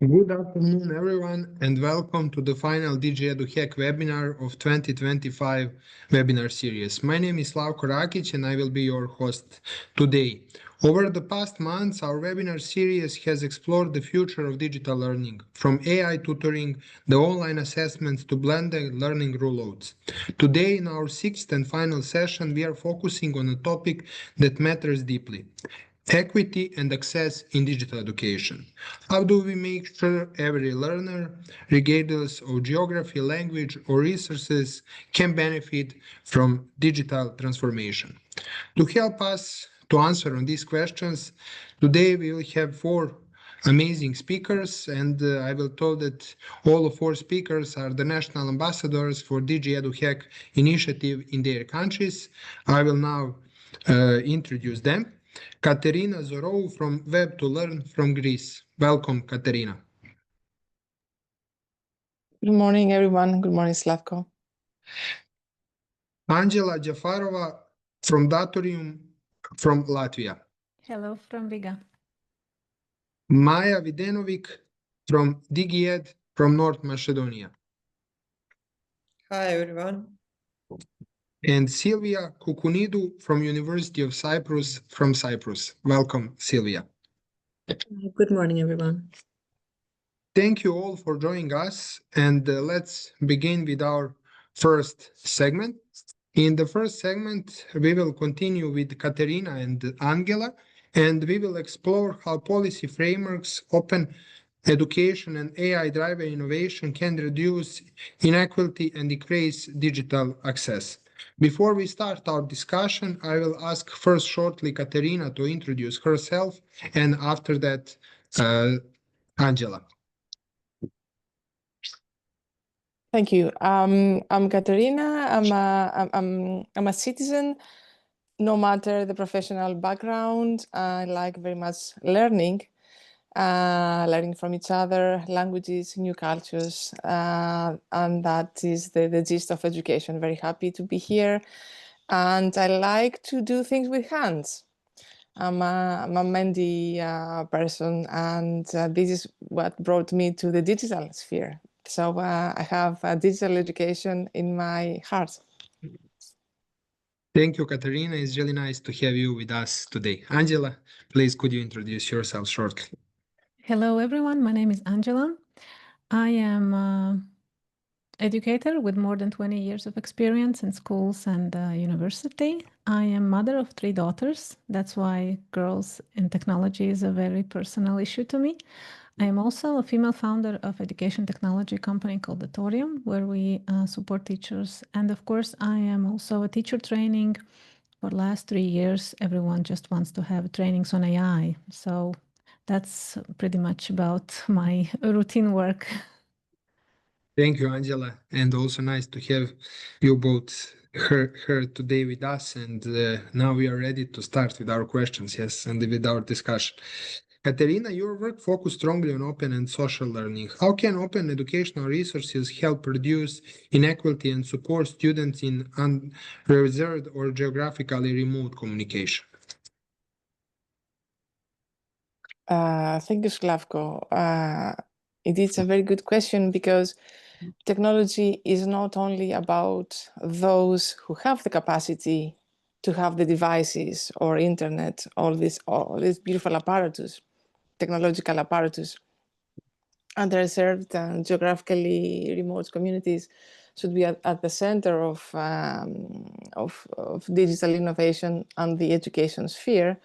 Good afternoon, everyone, and welcome to the final DigiEduHack webinar of 2025 webinar series. My name is Slavko Rakić, and I will be your host today. Over the past months, our webinar series has explored the future of digital learning, from AI tutoring, the online assessments to blended learning rollouts. Today, in our sixth and final session, we are focusing on a topic that matters deeply: equity and access in digital education. How do we make sure every learner, regardless of geography, language, or resources, can benefit from digital transformation? To help us to answer on these questions, today we will have four amazing speakers, and I will tell that all four speakers are the national ambassadors for DigiEduHack initiative in their countries. I will now introduce them. Katerina Zourou from Web to Learn from Greece. Welcome, Katerina. Good morning, everyone. Good morning, Slavko. Angela Jafarova from Datorium from Latvia. Hello from Riga. Maja Videnovik from DigiEd from North Macedonia. Hi, everyone. And Sylvia Koukounidou from University of Cyprus from Cyprus. Welcome, Sylvia. Good morning, everyone. Thank you all for joining us, and let's begin with our first segment. In the first segment, we will continue with Katerina and Angela, and we will explore how policy frameworks, open education, and AI-driven innovation can reduce inequality and increase digital access. Before we start our discussion, I will ask first shortly Katerina to introduce herself, and after that, Angela. Thank you. I'm Katerina. I'm a citizen. No matter the professional background, I like very much learning from each other, languages, new cultures, and that is the gist of education. Very happy to be here, and I like to do things with hands. I'm a Mendy person, and this is what brought me to the digital sphere. So I have digital education in my heart. Thank you, Katerina. It's really nice to have you with us today. Angela, please could you introduce yourself shortly? Hello, everyone. My name is Angela. I am an educator with more than 20 years of experience in schools and university. I am mother of 3 daughters. That's why girls in technology is a very personal issue to me. I am also a female founder of education technology company called Datorium, where we support teachers. And of course, I am also a teacher training. For the last 3 years, everyone just wants to have trainings on AI. So that's pretty much about my routine work. Thank you, Angela. And also nice to have you both here today with us. And now we are ready to start with our questions, yes, and with our discussion. Katerina, your work focused strongly on open and social learning. How can open educational resources help reduce inequality and support students in unreserved or geographically remote communication? Thank you, Slavko. It is a very good question because technology is not only about those who have the capacity to have the devices or internet, all this beautiful apparatus, technological apparatus. Underserved and geographically remote communities should be at the center of digital innovation and the education sphere.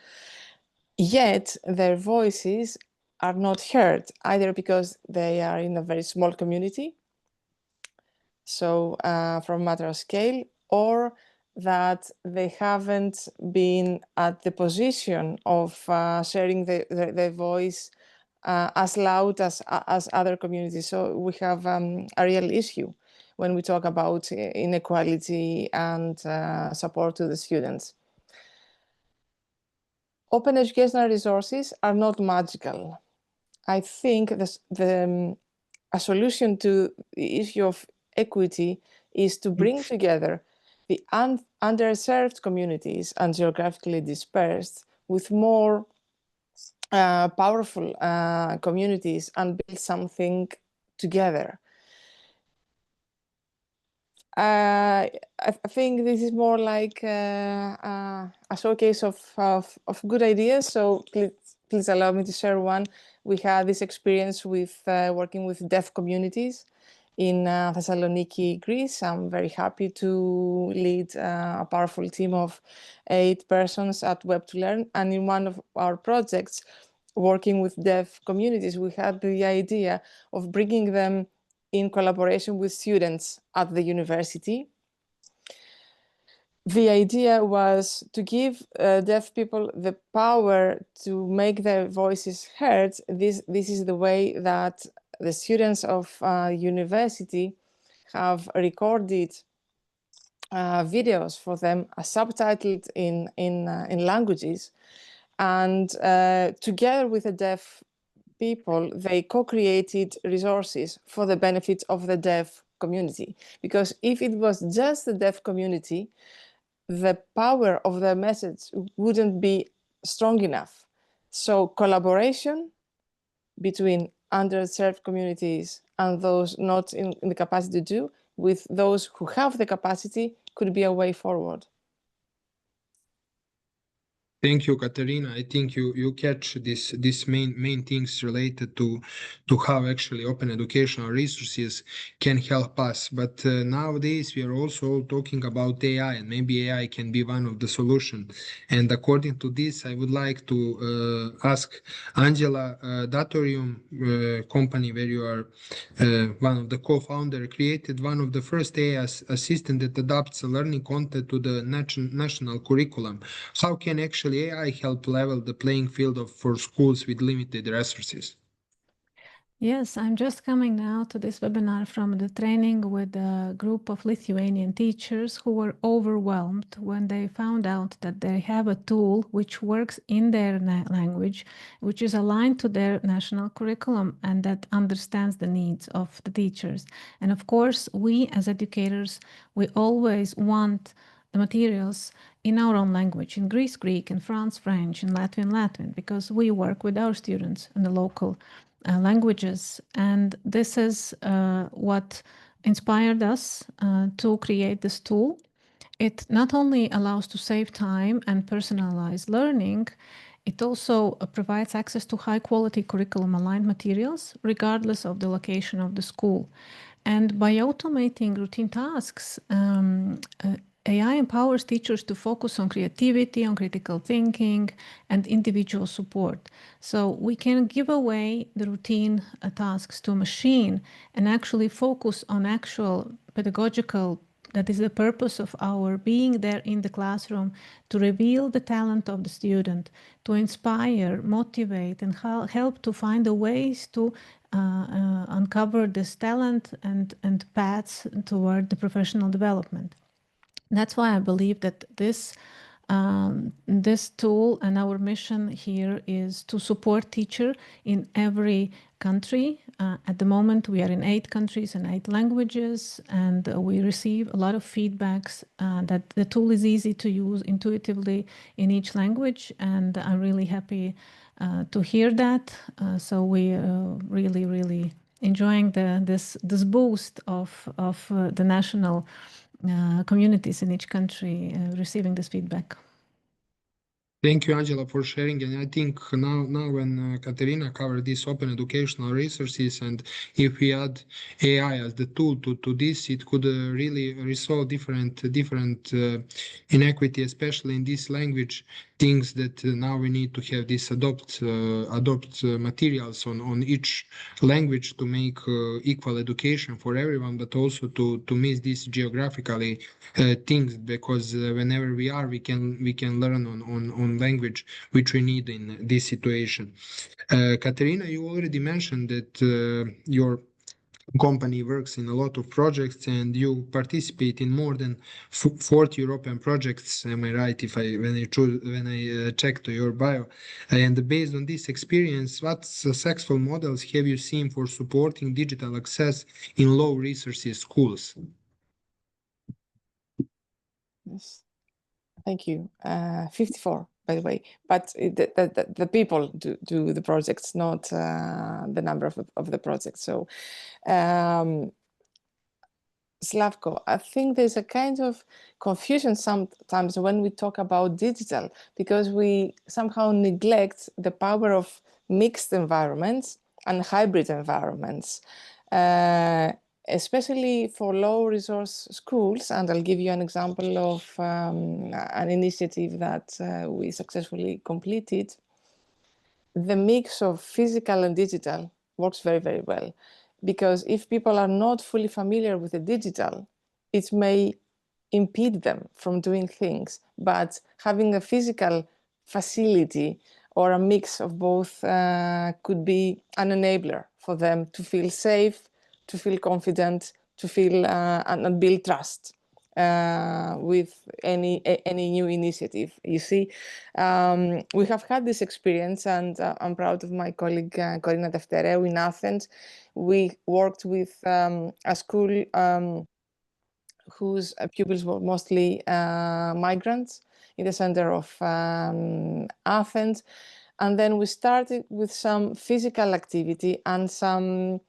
Yet their voices are not heard, either because they are in a very small community, so from a matter of scale, or that they haven't been at the position of sharing their voice as loud as other communities. So we have a real issue when we talk about inequality and support to the students. Open educational resources are not magical. I think a solution to the issue of equity is to bring together the underserved communities and geographically dispersed with more powerful communities and build something together. I think this is more like a showcase of good ideas. So please allow me to share one. We had this experience with working with deaf communities in Thessaloniki, Greece. I'm very happy to lead a powerful team of 8 persons at Web2Learn. And in one of our projects, working with deaf communities, we had the idea of bringing them in collaboration with students at the university. The idea was to give deaf people the power to make their voices heard. This is the way that the students of university have recorded videos for them, subtitled in languages, and together with the deaf people, they co-created resources for the benefit of the deaf community. Because if it was just the deaf community, the power of the message wouldn't be strong enough. So collaboration between underserved communities and those not in the capacity to do, with those who have the capacity, could be a way forward. Thank you, Katerina. I think you catch this main things related to how actually open educational resources can help us. But nowadays we are also talking about AI, and maybe AI can be one of the solutions. And according to this, I would like to ask Angela, Datorium company where you are one of the co-founder, created one of the first AI assistant that adapts learning content to the national curriculum. How can actually AI help level the playing field for schools with limited resources? Yes, I'm just coming now to this webinar from the training with a group of Lithuanian teachers who were overwhelmed when they found out that they have a tool which works in their language, which is aligned to their national curriculum and that understands the needs of the teachers. And of course, we as educators, we always want the materials in our own language, in Greek, in French, in Latvian, because we work with our students in the local languages. And this is what inspired us to create this tool. It not only allows to save time and personalize learning, it also provides access to high quality curriculum aligned materials, regardless of the location of the school. And by automating routine tasks, AI empowers teachers to focus on creativity, on critical thinking, and individual support. So we can give away the routine tasks to a machine and actually focus on actual pedagogical, that is the purpose of our being there in the classroom, to reveal the talent of the student, to inspire, motivate, and help to find the ways to uncover this talent and paths toward the professional development. That's why I believe that this tool and our mission here is to support teacher in every country. At the moment, we are in 8 countries and 8 languages, and we receive a lot of feedbacks that the tool is easy to use intuitively in each language, and I'm really happy to hear that. So we really enjoying this boost of the national communities in each country receiving this feedback. Thank you, Angela, for sharing. And I think now when Katerina covered these open educational resources, and if we add AI as the tool to this, it could really resolve different inequity, especially in this language, things that now we need to have this adopt materials on each language to make equal education for everyone, but also to miss these geographically things, because whenever we are, we can learn on language which we need in this situation. Katerina, you already mentioned that your company works in a lot of projects and you participate in more than 40 European projects. Am I right? When I checked your bio, and based on this experience, what successful models have you seen for supporting digital access in low resources schools? Yes. Thank you. 54 by the way, but the people do the projects, not the number of the projects. So Slavko, I think there's a kind of confusion sometimes when we talk about digital, because we somehow neglect the power of mixed environments and hybrid environments, especially for low resource schools. And I'll give you an example of an initiative that we successfully completed. The mix of physical and digital works very, very well. Because if people are not fully familiar with the digital, it may impede them from doing things. But having a physical facility or a mix of both could be an enabler for them to feel safe, to feel confident, to feel and build trust with any new initiative. You see, we have had this experience, and I'm proud of my colleague Katerina in Athens. We worked with a school whose pupils were mostly migrants in the center of Athens. And then we started with some physical activity and some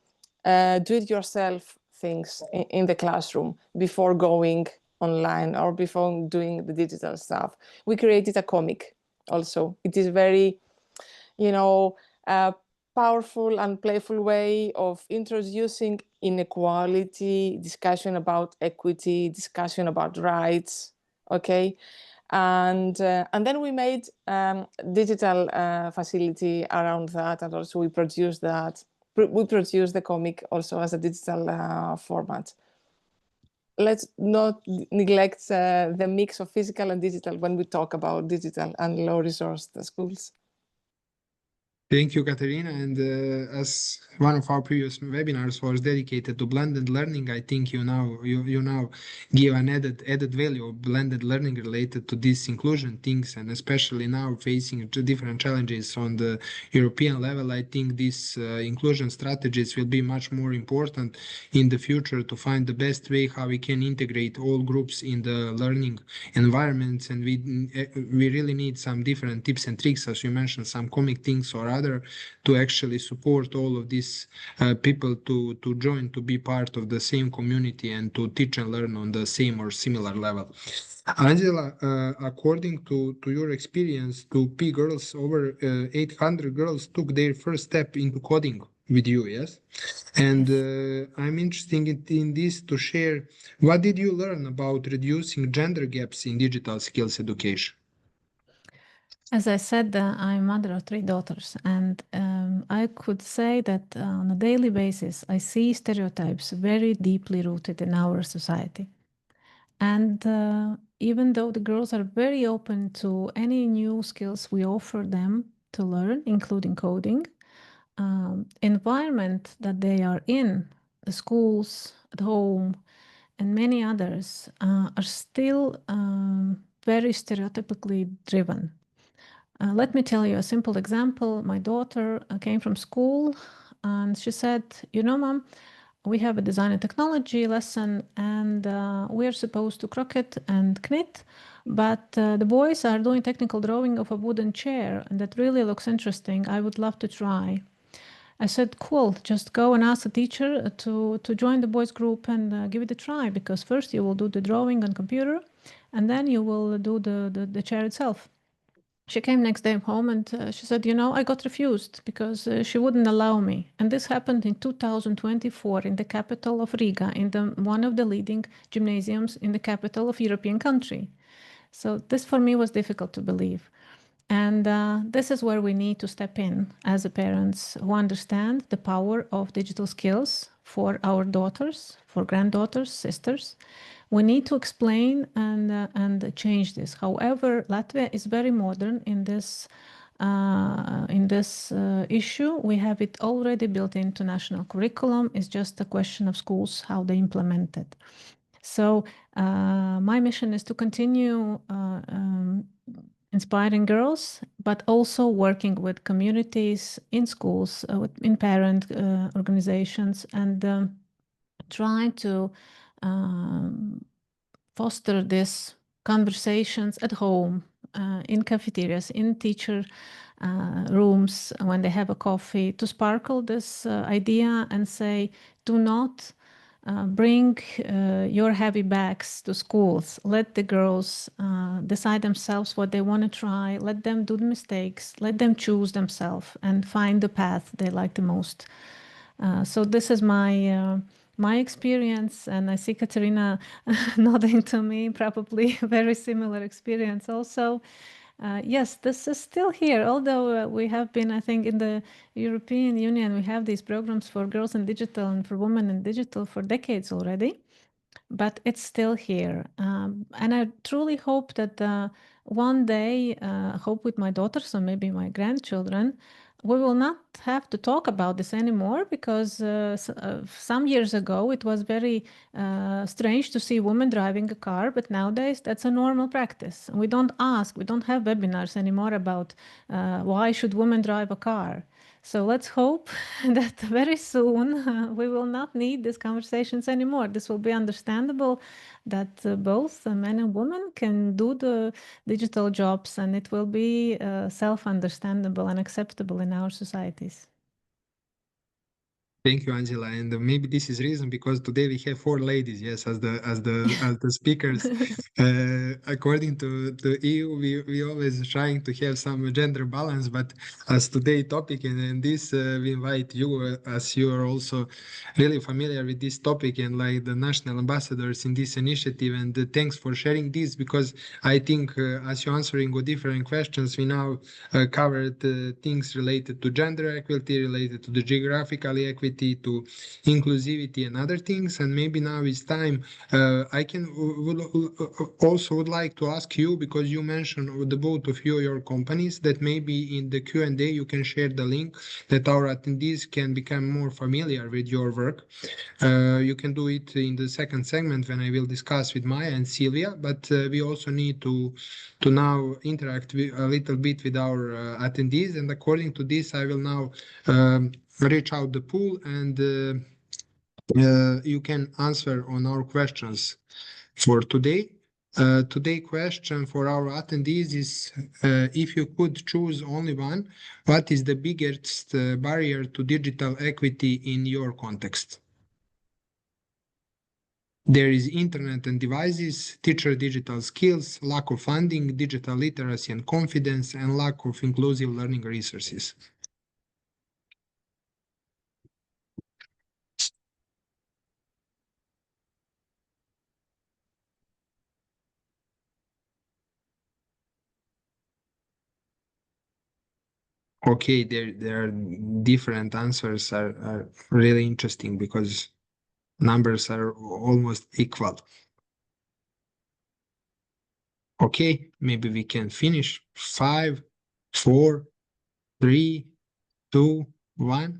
do-it-yourself things in the classroom before going online or before doing the digital stuff. We created a comic also. It is very, powerful and playful way of introducing inequality, discussion about equity, discussion about rights, okay? And then we made digital facility around that, and also we produced that. We produced the comic also as a digital format. Let's not neglect the mix of physical and digital when we talk about digital and low-resourced schools. Thank you, Katerina. And as one of our previous webinars was dedicated to blended learning, I think you now give an added value of blended learning related to these inclusion things, and especially now facing different challenges on the European level. I think these inclusion strategies will be much more important in the future to find the best way how we can integrate all groups in the learning environments, and we really need some different tips and tricks, as you mentioned, some comic things or other, to actually support all of these people to join, to be part of the same community and to teach and learn on the same or similar level. Angela, according to your experience, to P girls, over 800 girls took their first step into coding with you, yes? And I'm interested in this to share, what did you learn about reducing gender gaps in digital skills education? As I said, I'm mother of 3 daughters, and I could say that on a daily basis, I see stereotypes very deeply rooted in our society. And even though the girls are very open to any new skills we offer them to learn, including coding, environment that they are in, the schools, at home, and many others are still very stereotypically driven. Let me tell you a simple example. My daughter came from school and she said, Mom, we have a design and technology lesson and we're supposed to croquet and knit, but the boys are doing technical drawing of a wooden chair and that really looks interesting. I would love to try. I said, cool, just go and ask the teacher to join the boys group and give it a try, because first you will do the drawing on computer and then you will do the chair itself. She came next day home and she said, I got refused because she wouldn't allow me. And this happened in 2024 in the capital of Riga, in one of the leading gymnasiums in the capital of European country. So this for me was difficult to believe. And this is where we need to step in as parents who understand the power of digital skills for our daughters, for granddaughters, sisters. We need to explain and change this. However, Latvia is very modern in this issue. We have it already built into national curriculum. It's just a question of schools, how they implement it. So my mission is to continue inspiring girls, but also working with communities in schools, in parent organizations, and trying to foster these conversations at home in cafeterias, in teacher rooms, when they have a coffee, to sparkle this idea and say, do not bring your heavy bags to schools. Let the girls decide themselves what they want to try. Let them do the mistakes. Let them choose themselves and find the path they like the most. So this is my experience, and I see Katerina nodding to me, probably very similar experience also. Yes, this is still here, although we have been, I think, in the European Union, we have these programs for girls in digital and for women in digital for decades already, but it's still here. And I truly hope that one day, hope with my daughters or maybe my grandchildren, we will not have to talk about this anymore, because some years ago it was very strange to see women driving a car, but nowadays that's a normal practice. We don't have webinars anymore about why should women drive a car. So let's hope that very soon we will not need these conversations anymore. This will be understandable that both men and women can do the digital jobs, and it will be self-understandable and acceptable in our societies. Thank you, Angela. And maybe this is reason because today we have 4 ladies, yes, as the speakers. According to EU, we always trying to have some gender balance, but as today topic and this we invite you, as you are also really familiar with this topic and like the national ambassadors in this initiative. And thanks for sharing this, because I think as you're answering different questions, we now covered things related to gender equality, related to the geographical equity, to inclusivity and other things. And maybe now it's time I would like to ask you, because you mentioned the both of you, your companies, that maybe in the Q&A you can share the link that our attendees can become more familiar with your work. You can do it in the second segment when I will discuss with Maja and Sylvia, but we also need to now interact a little bit with our attendees. And according to this, I will now reach out the pool, and you can answer on our questions for today. Today's question for our attendees is, if you could choose only one, what is the biggest barrier to digital equity in your context? There is internet and devices, teacher digital skills, lack of funding, digital literacy and confidence, and lack of inclusive learning resources. Okay, there are different answers are really interesting because numbers are almost equal. Okay, maybe we can finish. 5, 4, 3, 2, 1.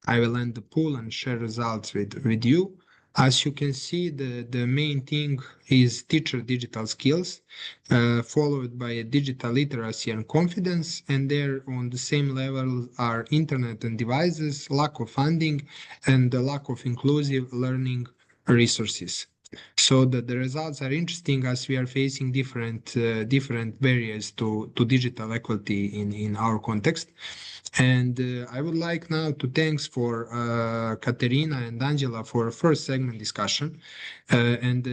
I will end the poll and share results with you. As you can see, the main thing is teacher digital skills, followed by digital literacy and confidence, and there on the same level are internet and devices, lack of funding, and the lack of inclusive learning resources. So the results are interesting, as we are facing different barriers to digital equality in our context. And I would like now to thanks for Katerina and Angela for first segment discussion. And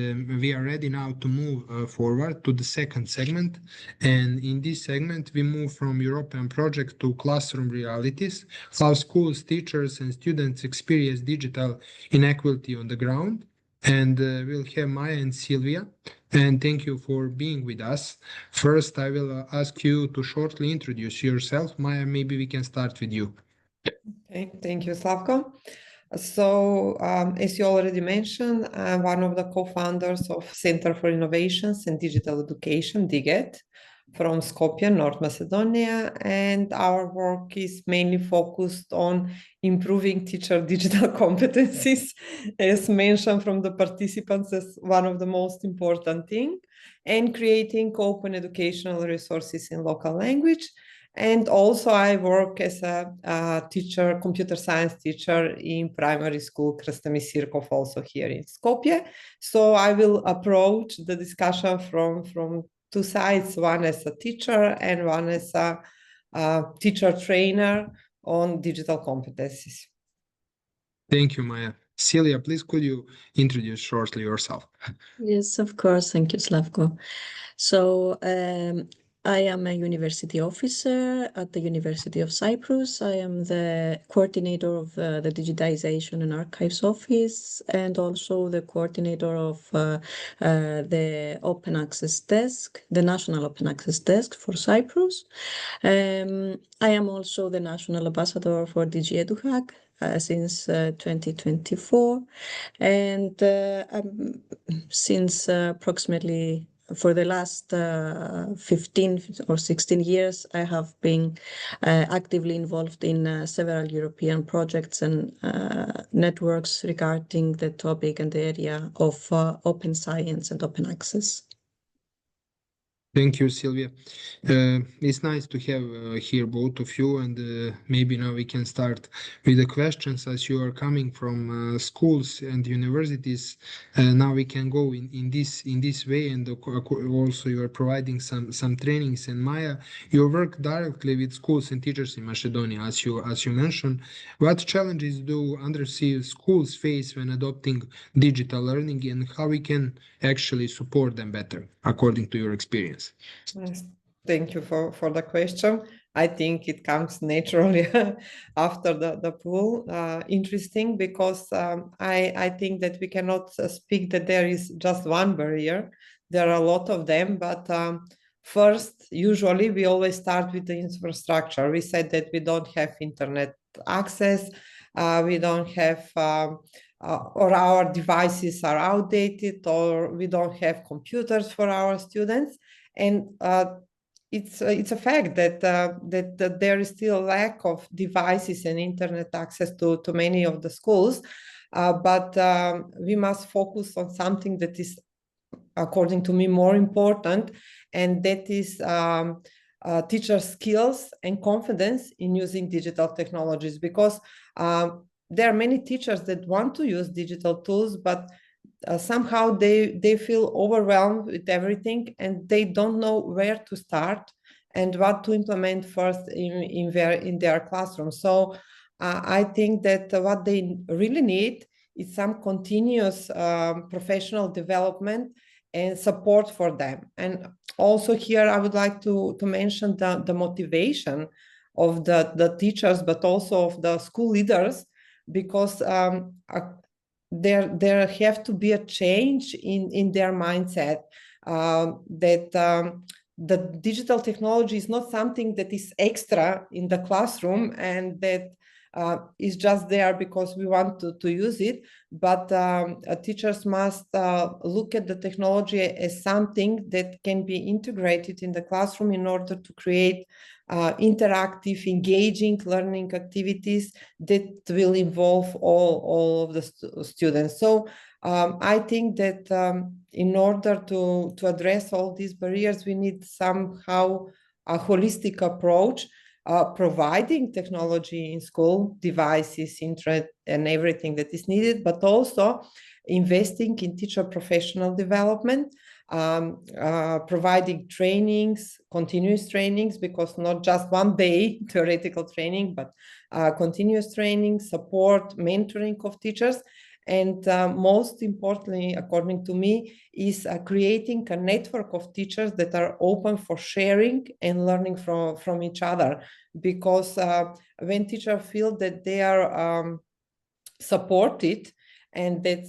we are ready now to move forward to the second segment. And in this segment, we move from European project to classroom realities, how schools, teachers, and students experience digital inequality on the ground. And we'll have Maja and Sylvia. And thank you for being with us. First, I will ask you to shortly introduce yourself. Maja, maybe we can start with you. Okay, thank you, Slavko. So, as you already mentioned, I'm one of the co-founders of Center for Innovations and Digital Education, DigiEd, from Skopje, North Macedonia, and our work is mainly focused on improving teacher digital competencies, as mentioned from the participants as one of the most important things, and creating open educational resources in local language. And also I work as a teacher, computer science teacher in primary school, Krstami Sirkov, also here in Skopje. So I will approach the discussion from two sides, one as a teacher and one as a teacher trainer on digital competencies. Thank you, Maja. Sylvia, please could you introduce shortly yourself? Yes, of course. Thank you, Slavko. So I am a university officer at the University of Cyprus. I am the coordinator of the Digitisation and Archives Office, and also the coordinator of the Open Access Desk, the National Open Access Desk for Cyprus. I am also the National Ambassador for DigiEduHack since 2024. And since approximately for the last 15 or 16 years, I have been actively involved in several European projects and networks regarding the topic and the area of open science and open access. Thank you, Sylvia. It's nice to have here both of you, and maybe now we can start with the questions. As you are coming from schools and universities, now we can go in this way, and also you are providing some trainings. And Maja, you work directly with schools and teachers in Macedonia, as you mentioned. What challenges do undersea schools face when adopting digital learning, and how we can actually support them better, according to your experience? Yes, thank you for the question. I think it comes naturally after the pool. Interesting, because I think that we cannot speak that there is just one barrier. There are a lot of them, but first, usually we always start with the infrastructure. We said that we don't have internet access, we don't have or our devices are outdated, or we don't have computers for our students. And it's a fact that there is still a lack of devices and internet access to many of the schools, but we must focus on something that is, according to me, more important, and that is teacher skills and confidence in using digital technologies, because there are many teachers that want to use digital tools, but somehow they feel overwhelmed with everything, and they don't know where to start and what to implement first in their classroom. So I think that what they really need is some continuous professional development and support for them. And also here I would like to mention the motivation of the teachers, but also of the school leaders, because there have to be a change in their mindset, that the digital technology is not something that is extra in the classroom and that is just there because we want to use it, but teachers must look at the technology as something that can be integrated in the classroom in order to create interactive, engaging learning activities that will involve all of the students. So I think that in order to address all these barriers, we need somehow a holistic approach, providing technology in school, devices, internet, and everything that is needed, but also investing in teacher professional development, providing trainings, continuous trainings, because not just one day theoretical training, but continuous training, support, mentoring of teachers. And most importantly, according to me, is creating a network of teachers that are open for sharing and learning from each other. Because when teachers feel that they are supported and that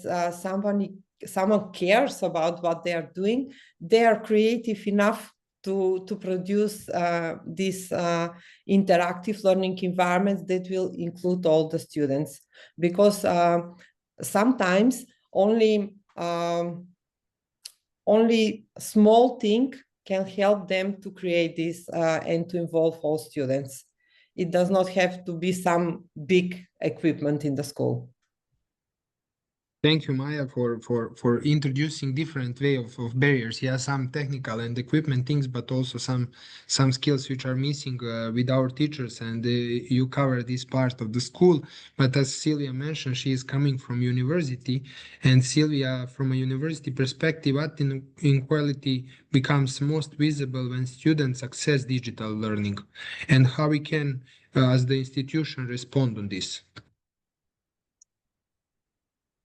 someone cares about what they are doing, they are creative enough to produce these interactive learning environments that will include all the students. Because sometimes only small thing can help them to create this and to involve all students. It does not have to be some big equipment in the school. Thank you, Maja, for introducing different way of barriers. Yeah, some technical and equipment things, but also some skills which are missing with our teachers. And you cover this part of the school. But as Sylvia mentioned, she is coming from university, and Sylvia, from a university perspective, what inequality becomes most visible when students access digital learning, and how we can, as the institution, respond on this.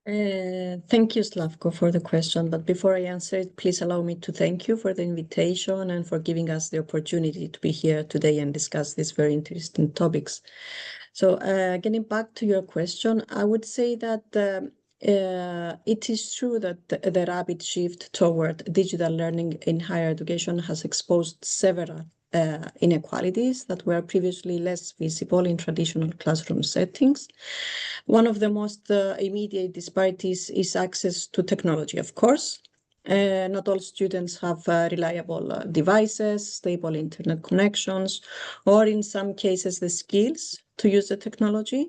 Thank you, Slavko, for the question. But before I answer it, please allow me to thank you for the invitation and for giving us the opportunity to be here today and discuss these very interesting topics. So getting back to your question, I would say that it is true that the rapid shift toward digital learning in higher education has exposed several inequalities that were previously less visible in traditional classroom settings. One of the most immediate disparities is access to technology, of course. Not all students have reliable devices, stable internet connections, or in some cases the skills to use the technology,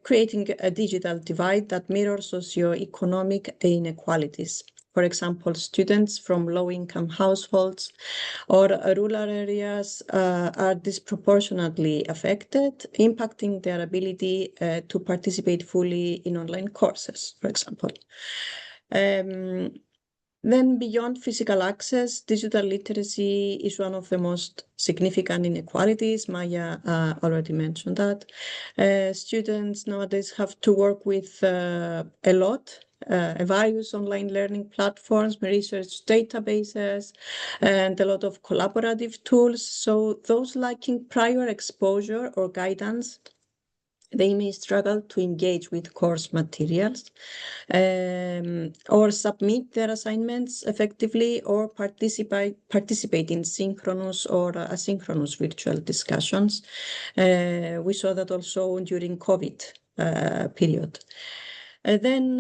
creating a digital divide that mirrors socio-economic inequalities. For example, students from low-income households or rural areas are disproportionately affected, impacting their ability to participate fully in online courses, for example. Then beyond physical access, digital literacy is one of the most significant inequalities. Maja already mentioned that. Students nowadays have to work with a lot, various online learning platforms, research databases, and a lot of collaborative tools. So those lacking prior exposure or guidance, they may struggle to engage with course materials or submit their assignments effectively or participate in synchronous or asynchronous virtual discussions. We saw that also during COVID period. Then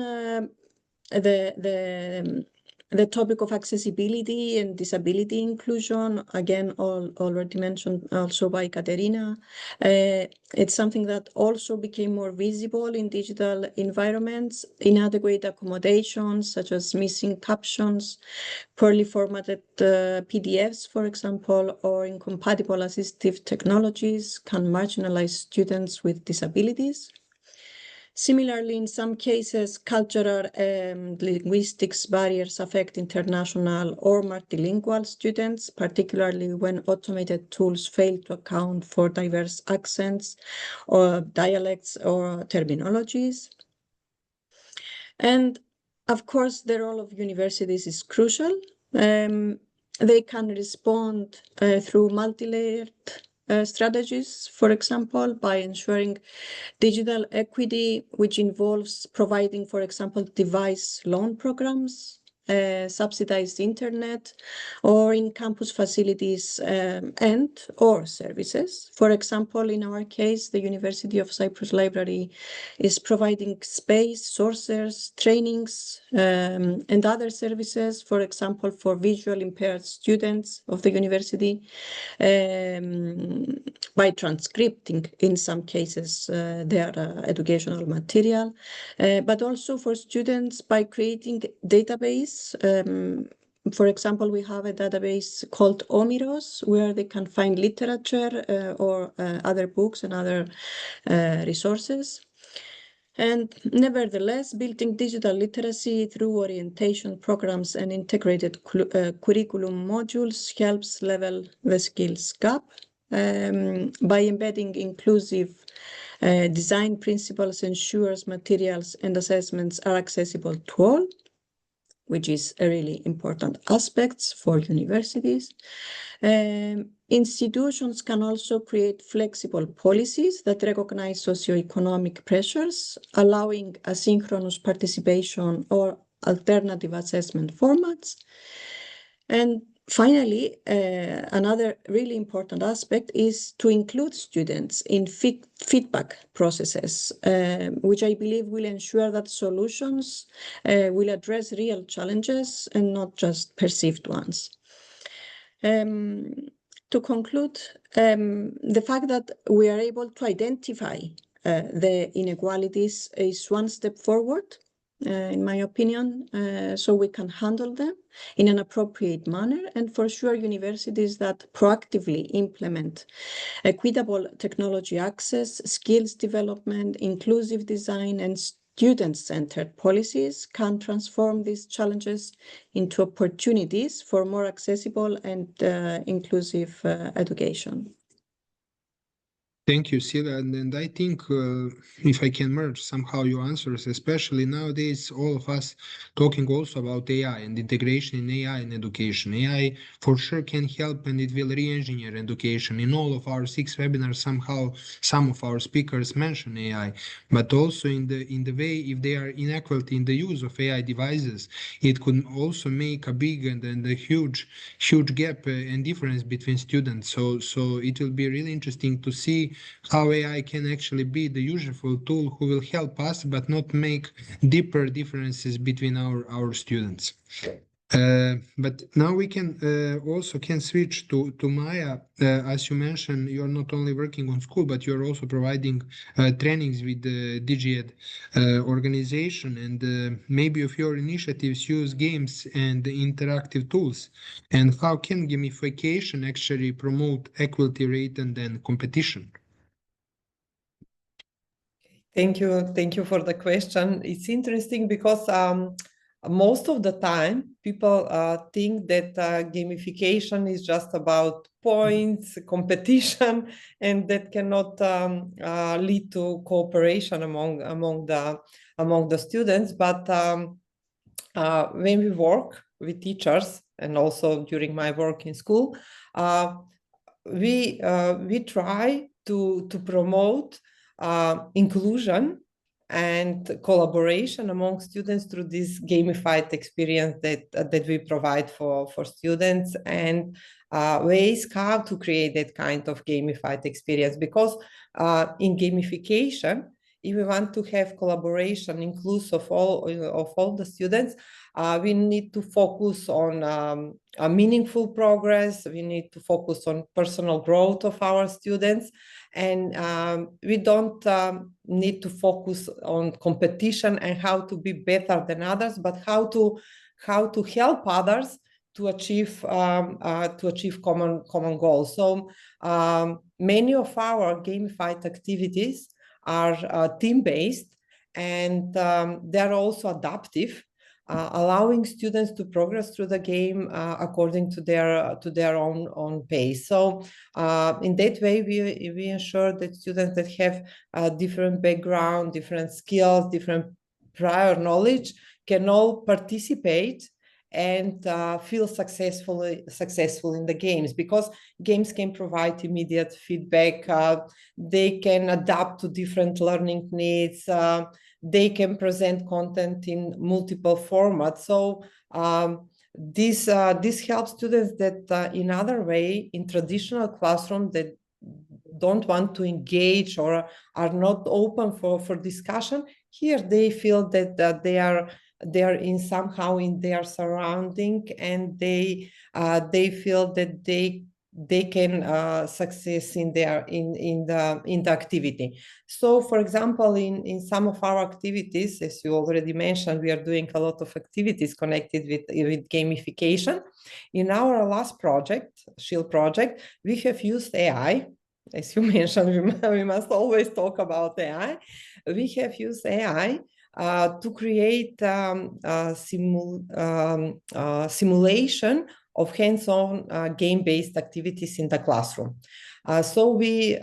the topic of accessibility and disability inclusion, again, already mentioned also by Katerina. It's something that also became more visible in digital environments. Inadequate accommodations, such as missing captions, poorly formatted PDFs, for example, or incompatible assistive technologies can marginalize students with disabilities. Similarly, in some cases, cultural and linguistics barriers affect international or multilingual students, particularly when automated tools fail to account for diverse accents or dialects or terminologies. And of course, the role of universities is crucial. They can respond through multi-layered strategies, for example, by ensuring digital equity, which involves providing, for example, device loan programs, subsidized internet, or in-campus facilities and/or services. For example, in our case, the University of Cyprus Library is providing space, sources, trainings, and other services, for example, for visually impaired students of the university, by transcripting, in some cases, their educational material, but also for students by creating database. For example, we have a database called Omiros, where they can find literature or other books and other resources. And nevertheless, building digital literacy through orientation programs and integrated curriculum modules helps level the skills gap. By embedding inclusive design principles, ensures materials and assessments are accessible to all, which is a really important aspect for universities. Institutions can also create flexible policies that recognize socioeconomic pressures, allowing asynchronous participation or alternative assessment formats. And finally, another really important aspect is to include students in feedback processes, which I believe will ensure that solutions will address real challenges and not just perceived ones. To conclude, the fact that we are able to identify the inequalities is one step forward. in my opinion, so we can handle them in an appropriate manner. And for sure, universities that proactively implement equitable technology access, skills development, inclusive design, and student-centered policies can transform these challenges into opportunities for more accessible and inclusive education. Thank you, Sylvia. And I think if I can merge somehow your answers, especially nowadays, all of us talking also about AI and integration in AI in education. AI for sure can help, and it will re-engineer education. In all of our 6 webinars, somehow some of our speakers mention AI, but also in the way, if they are inequality in the use of AI devices, it could also make a big and a huge gap and difference between students. So it will be really interesting to see how AI can actually be the useful tool who will help us, but not make deeper differences between our students. But now we can also switch to Maja. As you mentioned, you're not only working on school, but you're also providing trainings with the DigiEd organization, and maybe of your initiatives use games and interactive tools. And how can gamification actually promote equality rate and then competition? Thank you for the question. It's interesting because most of the time people think that gamification is just about points, competition, and that cannot lead to cooperation among the students. But when we work with teachers, and also during my work in school, we try to promote inclusion and collaboration among students through this gamified experience that we provide for students, and ways how to create that kind of gamified experience. Because in gamification, if we want to have collaboration inclusive of all the students, we need to focus on a meaningful progress. We need to focus on personal growth of our students, and we don't need to focus on competition and how to be better than others, but how to help others to achieve common goals. So many of our gamified activities are team-based, and they're also adaptive, allowing students to progress through the game according to their own pace. So in that way, we ensure that students that have different background, different skills, different prior knowledge can all participate and feel successful in the games, because games can provide immediate feedback. They can adapt to different learning needs. They can present content in multiple formats. So this helps students that in other way, in traditional classroom, that don't want to engage or are not open for discussion. Here they feel that they are somehow in their surrounding, and they feel that they can success in the activity. So, for example, in some of our activities, as you already mentioned, we are doing a lot of activities connected with gamification. In our last project, Shield project, we have used AI. As you mentioned, we must always talk about AI. We have used AI to create simulation of hands-on game-based activities in the classroom. So we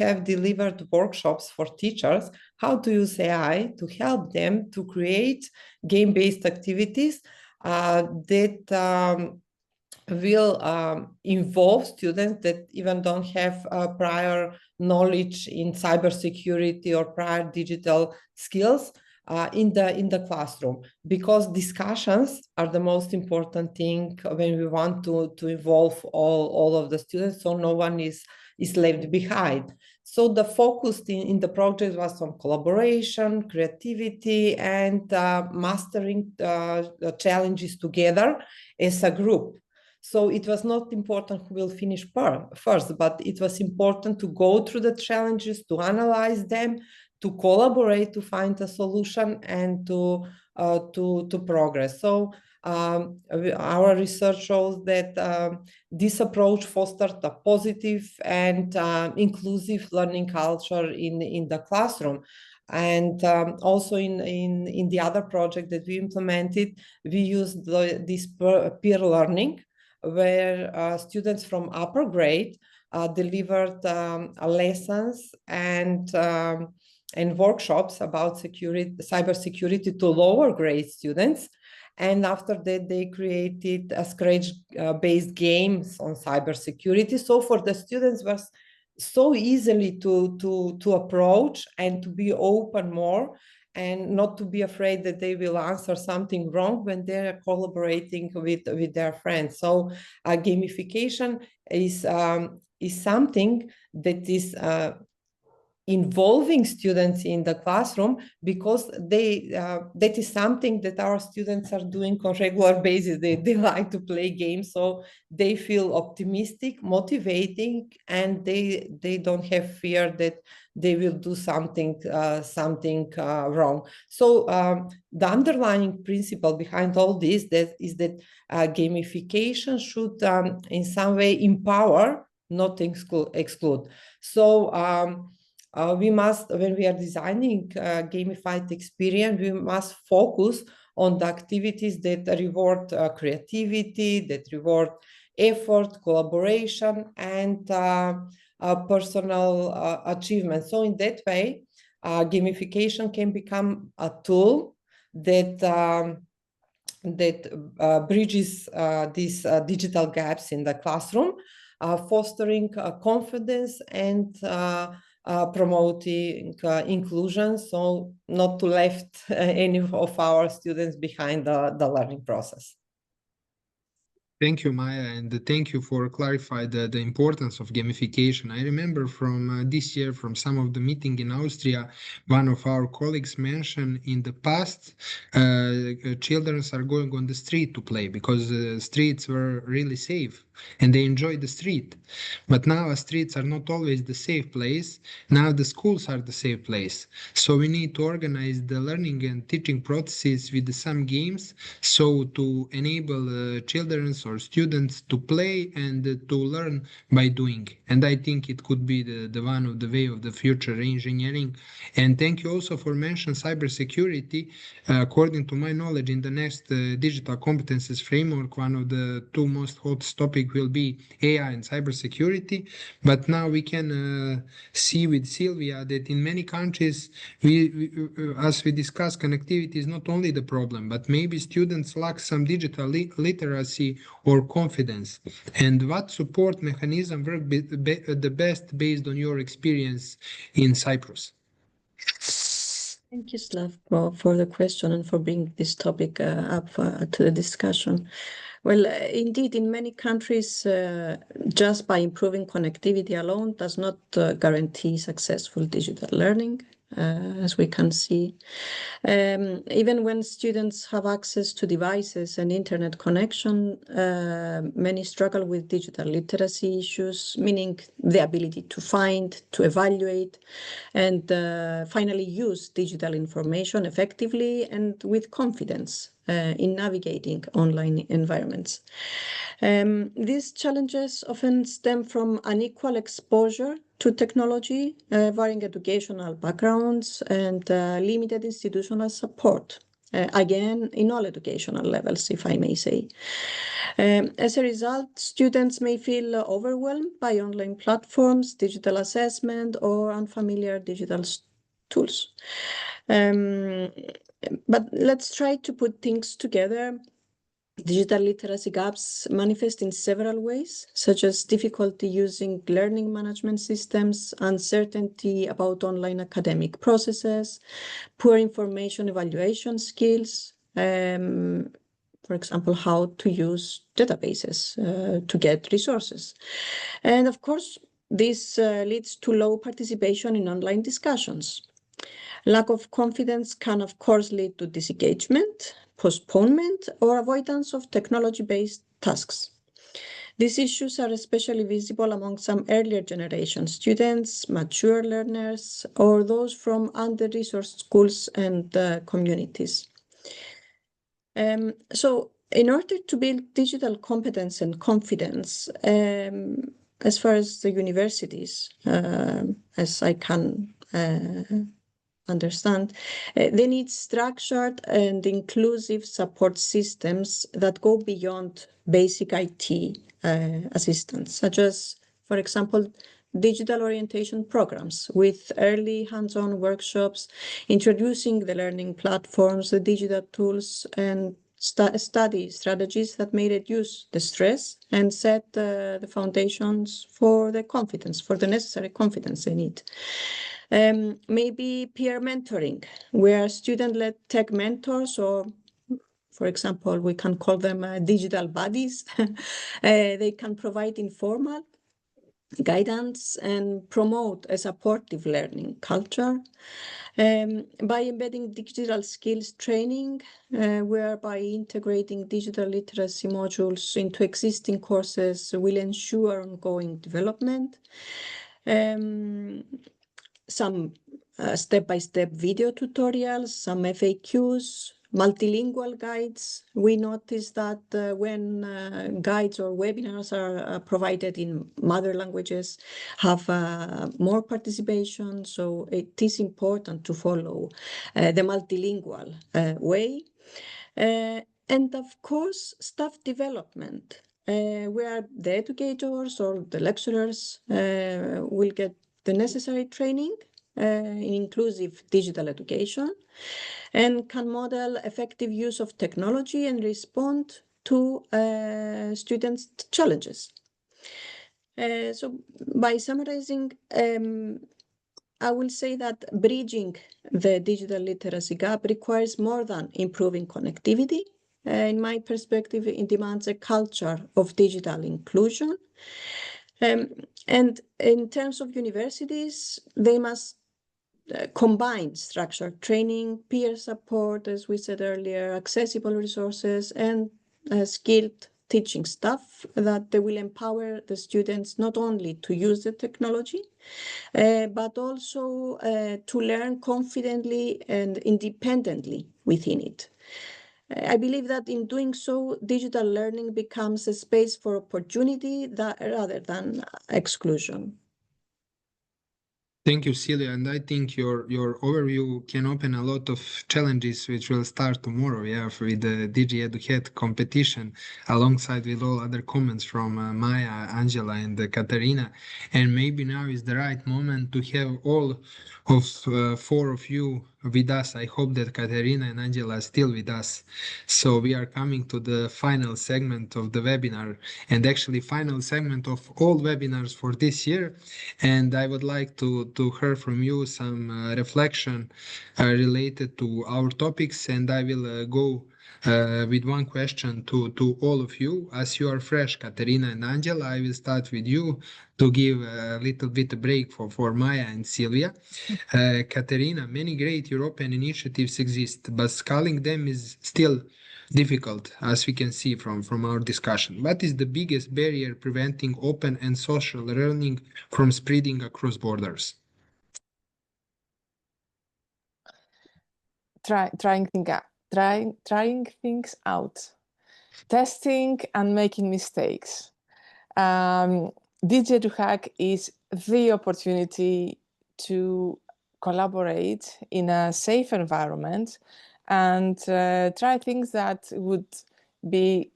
have delivered workshops for teachers how to use AI to help them to create game-based activities that will involve students that even don't have prior knowledge in cybersecurity or prior digital skills in the classroom, because discussions are the most important thing when we want to involve all of the students, so no one is left behind. So the focus in the project was on collaboration, creativity, and mastering the challenges together as a group. So it was not important who will finish first, but it was important to go through the challenges, to analyze them, to collaborate, to find a solution, and to progress. So our research shows that this approach fostered a positive and inclusive learning culture in the classroom. And also in the other project that we implemented, we used this peer learning, where students from upper grade delivered lessons and workshops about cybersecurity to lower grade students. And after that, they created a Scratch-based games on cybersecurity. So for the students, was so easily to approach and to be open more, and not to be afraid that they will answer something wrong when they're collaborating with their friends. So gamification is something that is involving students in the classroom, because that is something that our students are doing on a regular basis. They like to play games, so they feel optimistic, motivating, and they don't have fear that they will do something wrong. So the underlying principle behind all this is that gamification should in some way empower, not exclude. So we must, when we are designing gamified experience, we must focus on the activities that reward creativity, that reward effort, collaboration, and personal achievement. So in that way, gamification can become a tool that bridges these digital gaps in the classroom, fostering confidence and promoting inclusion, so not to left any of our students behind the learning process. Thank you, Maja, and thank you for clarifying the importance of gamification. I remember from this year, from some of the meeting in Austria, one of our colleagues mentioned in the past, children are going on the street to play because the streets were really safe and they enjoy the street. But now streets are not always the safe place. Now the schools are the safe place. So we need to organize the learning and teaching processes with some games, so to enable children or students to play and to learn by doing. And I think it could be the one of the way of the future engineering. And thank you also for mentioning cybersecurity. According to my knowledge, in the next digital competences framework, one of the two most hot topics will be AI and cybersecurity. But now we can see with Sylvia that in many countries, as we discussed, connectivity is not only the problem, but maybe students lack some digital literacy or confidence. And what support mechanism work the best based on your experience in Cyprus? Thank you, Slavko, for the question and for bringing this topic up to the discussion. Well, indeed, in many countries, just by improving connectivity alone does not guarantee successful digital learning, as we can see. Even when students have access to devices and internet connection, many struggle with digital literacy issues, meaning the ability to find, to evaluate, and finally use digital information effectively and with confidence in navigating online environments. These challenges often stem from unequal exposure to technology, varying educational backgrounds, and limited institutional support. Again, in all educational levels, if I may say. As a result, students may feel overwhelmed by online platforms, digital assessment, or unfamiliar digital tools. But let's try to put things together. Digital literacy gaps manifest in several ways, such as difficulty using learning management systems, uncertainty about online academic processes, poor information evaluation skills, for example, how to use databases to get resources. And of course, this leads to low participation in online discussions. Lack of confidence can, of course, lead to disengagement, postponement, or avoidance of technology-based tasks. These issues are especially visible among some earlier generation students, mature learners, or those from under-resourced schools and communities. So in order to build digital competence and confidence, as far as the universities, as I can understand, they need structured and inclusive support systems that go beyond basic IT assistance, such as, for example, digital orientation programs with early hands-on workshops, introducing the learning platforms, the digital tools, and study strategies that may reduce the stress and set the foundations for the confidence, for the necessary confidence they need. Maybe peer mentoring, where student-led tech mentors, or for example, we can call them digital buddies, they can provide informal guidance and promote a supportive learning culture. By embedding digital skills training, whereby integrating digital literacy modules into existing courses will ensure ongoing development. Some step-by-step video tutorials, some FAQs, multilingual guides. We notice that when guides or webinars are provided in mother languages, have more participation. So it is important to follow the multilingual way. And of course, staff development, where the educators or the lecturers will get the necessary training in inclusive digital education and can model effective use of technology and respond to students' challenges. So by summarizing, I will say that bridging the digital literacy gap requires more than improving connectivity. In my perspective, it demands a culture of digital inclusion. And in terms of universities, they must combine structured training, peer support, as we said earlier, accessible resources, and skilled teaching staff that they will empower the students not only to use the technology, but also to learn confidently and independently within it. I believe that in doing so, digital learning becomes a space for opportunity rather than exclusion. Thank you, Sylvia, and I think your overview can open a lot of challenges which will start tomorrow, with the DigiEduHack competition, alongside with all other comments from Maja, Angela, and Katerina. And maybe now is the right moment to have all of four of you with us. I hope that Katerina and Angela are still with us. So we are coming to the final segment of the webinar, and actually final segment of all webinars for this year. And I would like to hear from you some reflection related to our topics, and I will go with one question to all of you. As you are fresh, Katerina and Angela, I will start with you to give a little bit of break for Maja and Sylvia. Katerina, many great European initiatives exist, but scaling them is still difficult, as we can see from our discussion. What is the biggest barrier preventing open and social learning from spreading across borders? Trying things out, testing and making mistakes. DigiEduHack is the opportunity to collaborate in a safe environment and try things that would be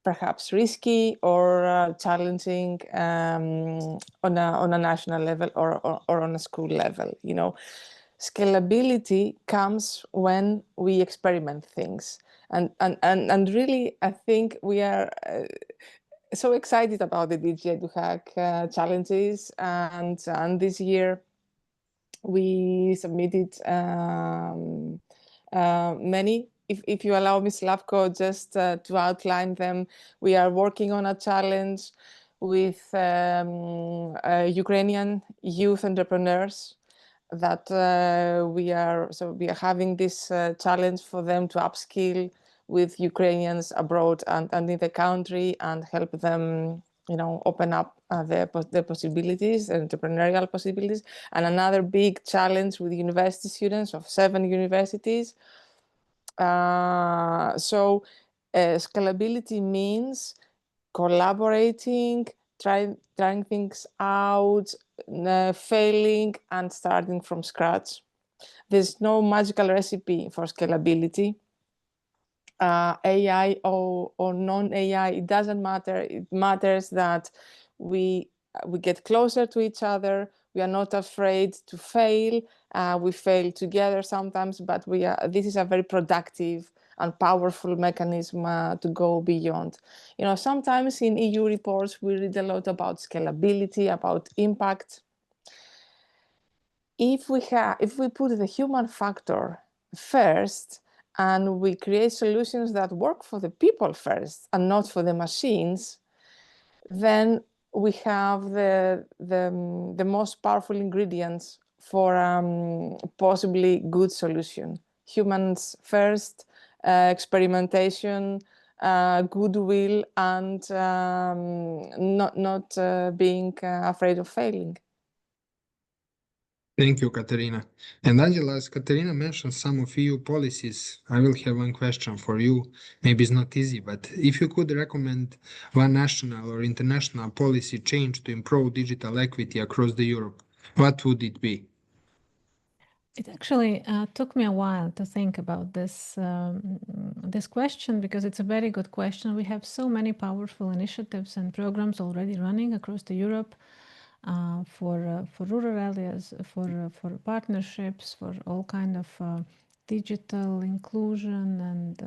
perhaps risky or challenging on a national level or on a school level. You know, scalability comes when we experiment things, and really, I think we are so excited about the DigiEduHack challenges, and this year we submitted many. If you allow me, Slavko, just to outline them, we are working on a challenge with Ukrainian youth entrepreneurs that we are having this challenge for them to upskill with Ukrainians abroad and in the country and help them open up the possibilities, the entrepreneurial possibilities. And another big challenge with university students of 7 universities. So scalability means collaborating, trying things out, failing, and starting from scratch. There's no magical recipe for scalability. AI or non-AI, it doesn't matter. It matters that we get closer to each other. We are not afraid to fail. We fail together sometimes, but this is a very productive and powerful mechanism to go beyond. Sometimes in EU reports, we read a lot about scalability, about impact. If we put the human factor first, and we create solutions that work for the people first and not for the machines, then we have the most powerful ingredients for possibly good solution. Humans first, experimentation, goodwill, and not being afraid of failing. Thank you, Katerina. And Angela, as Katerina mentioned some of EU policies, I will have one question for you. Maybe it's not easy, but if you could recommend one national or international policy change to improve digital equity across the Europe, what would it be? It actually took me a while to think about this question, because it's a very good question. We have so many powerful initiatives and programs already running across the Europe. For rural areas, for partnerships, for all kind of digital inclusion and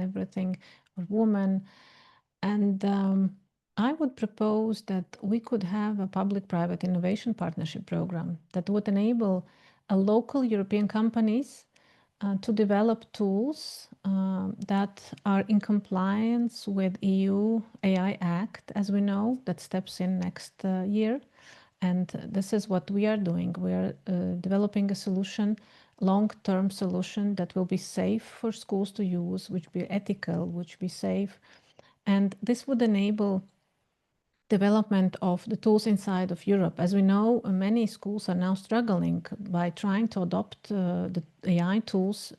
everything for women. And I would propose that we could have a public-private innovation partnership program that would enable local European companies to develop tools that are in compliance with EU AI Act, as we know, that steps in next year. And this is what we are doing. We are developing a solution, long-term solution that will be safe for schools to use, which be ethical, which be safe. And this would enable development of the tools inside of Europe. As we know, many schools are now struggling by trying to adopt the AI tools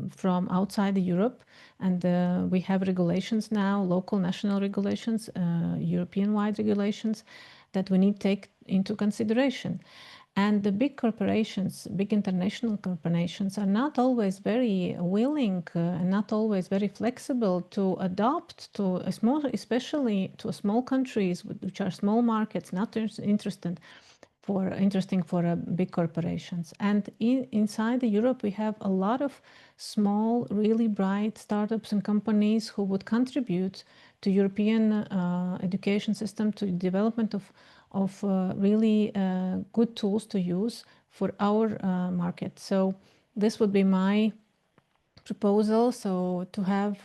from outside Europe. And we have regulations now, local, national regulations, European-wide regulations that we need to take into consideration. And the big corporations, big international corporations, are not always very willing and not always very flexible to adopt to a small, especially to small countries, which are small markets, not interesting for big corporations. And inside Europe, we have a lot of small, really bright startups and companies who would contribute to European education system, to development of really good tools to use for our market. So this would be my proposal. So to have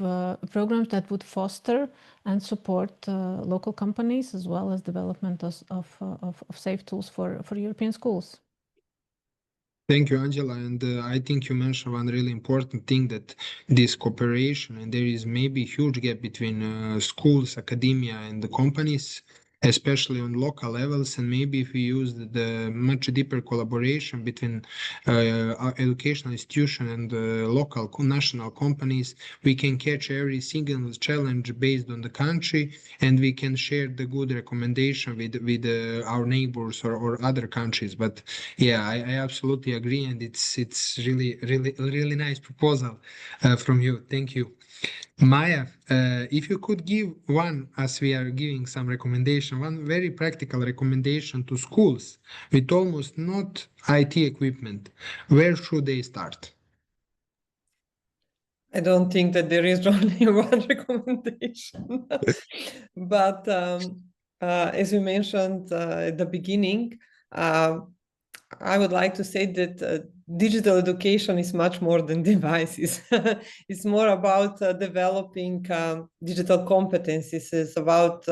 programs that would foster and support local companies, as well as development of safe tools for European schools. Thank you, Angela. And I think you mentioned one really important thing, that this cooperation, and there is maybe a huge gap between schools, academia, and the companies, especially on local levels. And maybe if we use the much deeper collaboration between our educational institution and local national companies, we can catch every single challenge based on the country, and we can share the good recommendation with our neighbors or other countries. But yeah, I absolutely agree, and it's really nice proposal from you. Thank you. Maja, if you could give one, as we are giving some recommendation, one very practical recommendation to schools with almost not IT equipment, where should they start? I don't think that there is only one recommendation, but as we mentioned at the beginning, I would like to say that digital education is much more than devices. It's more about developing digital competencies. It's about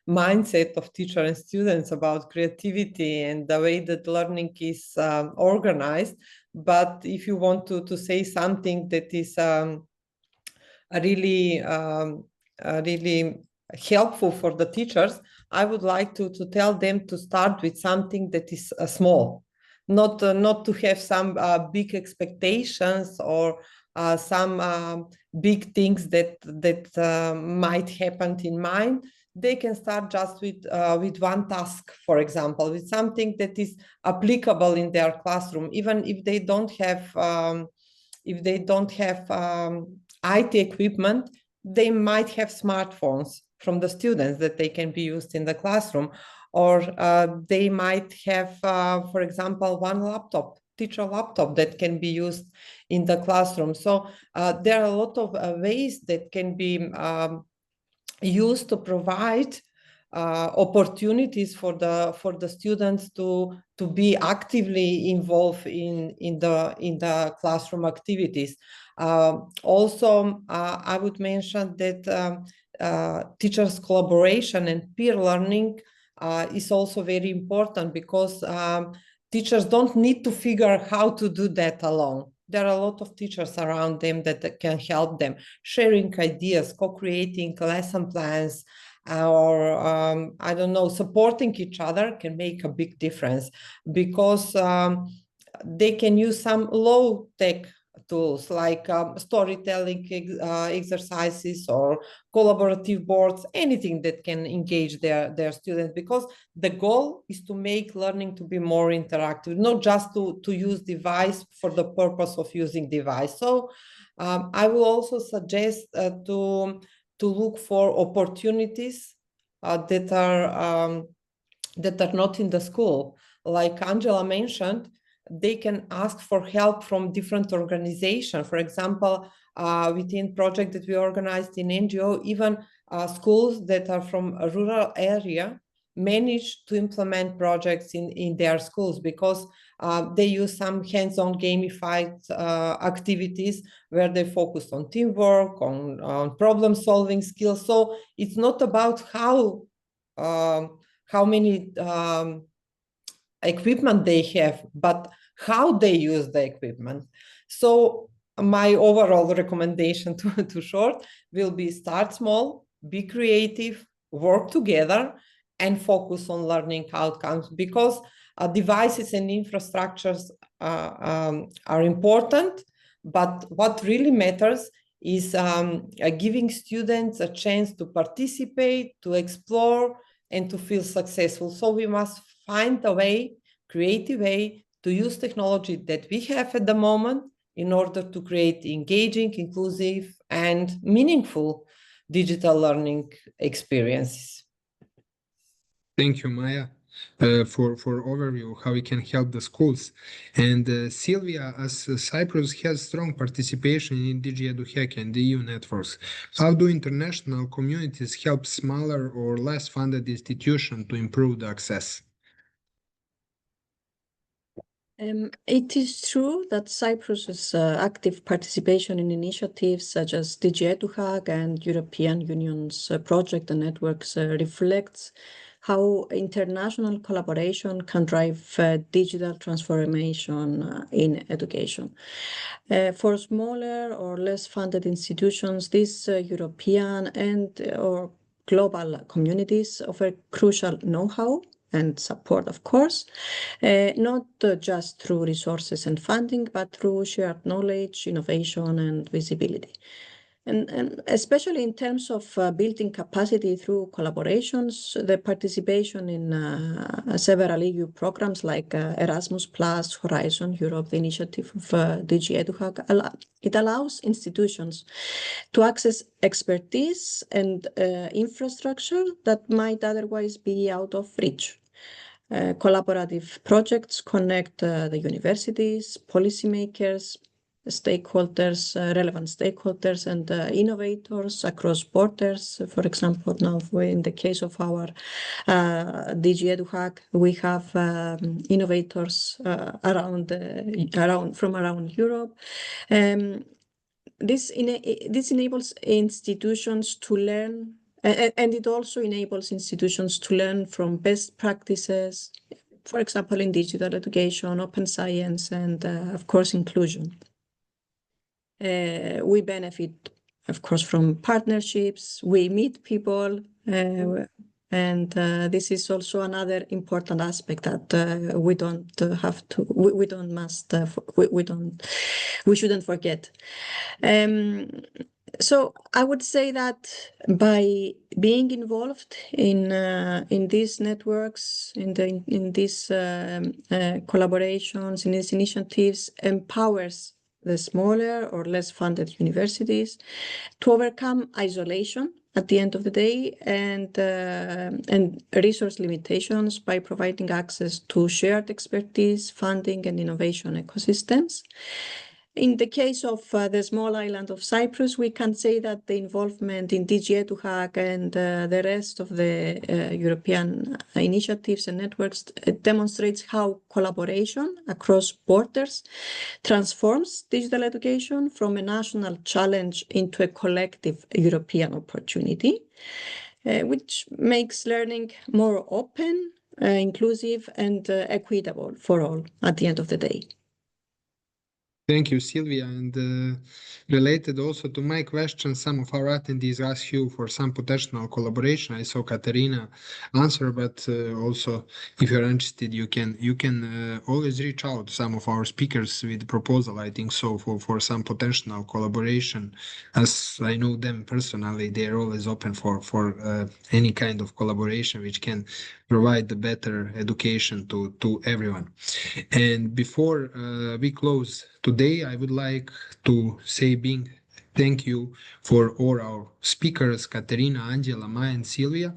mindset of teacher and students, about creativity and the way that learning is organized. But if you want to say something that is really helpful for the teachers, I would like to tell them to start with something that is small, not to have some big expectations or some big things that might happen in mind. They can start just with one task, for example, with something that is applicable in their classroom, even if they don't have IT equipment. They might have smartphones from the students that they can be used in the classroom, or they might have, for example, one laptop, teacher laptop that can be used in the classroom. So there are a lot of ways that can be used to provide opportunities for the students to be actively involved in the classroom activities. Also, I would mention that teachers' collaboration and peer learning is also very important, because teachers don't need to figure out how to do that alone. There are a lot of teachers around them that can help them, sharing ideas, co-creating lesson plans, or I don't know, supporting each other can make a big difference, because they can use some low-tech tools like storytelling exercises or collaborative boards, anything that can engage their students, because the goal is to make learning to be more interactive, not just to use device for the purpose of using device. So I will also suggest to look for opportunities that are not in the school. Like Angela mentioned, they can ask for help from different organizations. For example, within project that we organized in NGO, even schools that are from a rural area manage to implement projects in their schools, because they use some hands-on gamified activities where they focus on teamwork, on problem-solving skills. So it's not about how many equipment they have, but how they use the equipment. So my overall recommendation, to short, will be start small, be creative, work together, and focus on learning outcomes, because devices and infrastructures are important, but what really matters is giving students a chance to participate, to explore, and to feel successful. So we must find a way, creative way, to use technology that we have at the moment in order to create engaging, inclusive, and meaningful digital learning experiences. Thank you, Maja, for overview how we can help the schools. And Sylvia, as Cyprus has strong participation in DigiEduHack and EU networks, how do international communities help smaller or less funded institutions to improve the access? It is true that Cyprus's active participation in initiatives such as DigiEduHack and European Union's project and networks reflects how international collaboration can drive digital transformation in education. For smaller or less funded institutions, these European and or global communities offer crucial know-how and support, of course, not just through resources and funding, but through shared knowledge, innovation, and visibility. And especially in terms of building capacity through collaborations, the participation in several EU programs like Erasmus+, Horizon Europe, the initiative of DigiEduHack, it allows institutions to access expertise and infrastructure that might otherwise be out of reach. Collaborative projects connect the universities, policymakers, stakeholders, relevant stakeholders, and innovators across borders. For example, now in the case of our DigiEduHack, we have innovators from around Europe. This enables institutions to learn, and it also enables institutions to learn from best practices, for example, in digital education, open science, and of course, inclusion. We benefit, of course, from partnerships. We meet people And this is also another important aspect that we shouldn't forget. So I would say that by being involved in these networks, in these collaborations, in these initiatives, empowers the smaller or less funded universities to overcome isolation at the end of the day and resource limitations by providing access to shared expertise, funding, and innovation ecosystems. In the case of the small island of Cyprus, we can say that the involvement in DigiEduHack and the rest of the European initiatives and networks demonstrates how collaboration across borders transforms digital education from a national challenge into a collective European opportunity, which makes learning more open, inclusive, and equitable for all at the end of the day. Thank you, Sylvia. And related also to my question, some of our attendees asked you for some potential collaboration. I saw Katerina answer, but also if you're interested, you can always reach out to some of our speakers with proposal. I think so for some potential collaboration. As I know them personally, they're always open for any kind of collaboration which can provide the better education to everyone. And before we close today, I would like to say thank you for all our speakers, Katerina, Angela, Maja, and Sylvia,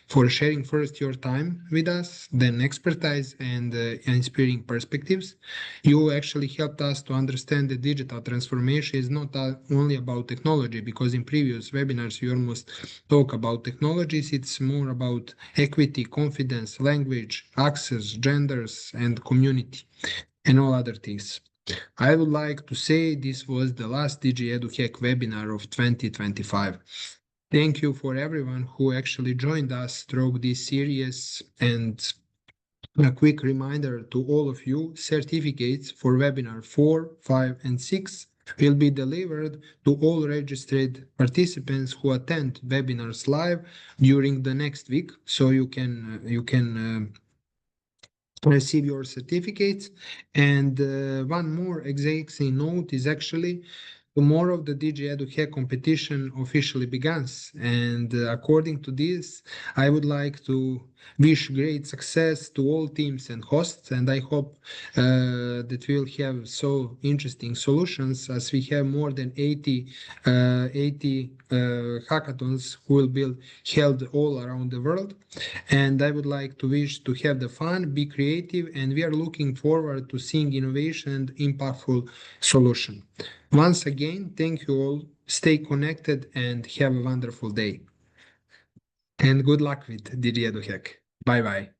for sharing first your time with us, then expertise and inspiring perspectives. You actually helped us to understand that digital transformation is not only about technology, because in previous webinars you almost talk about technologies. It's more about equity, confidence, language, access, genders, and community, and all other things. I would like to say this was the last DigiEduHack webinar of 2025. Thank you for everyone who actually joined us through this series, and a quick reminder to all of you, certificates for webinar 4, 5, and 6 will be delivered to all registered participants who attend webinars live during the next week, so you can receive your certificates. And one more exacting note is actually tomorrow the DigiEduHack competition officially begins, and according to this, I would like to wish great success to all teams and hosts, and I hope that we'll have so interesting solutions, as we have more than 80 hackathons who will be held all around the world. And I would like to wish to have the fun, be creative, and we are looking forward to seeing innovation and impactful solution. Once again, thank you all. Stay connected and have a wonderful day. And good luck with DigiEduHack. Bye bye.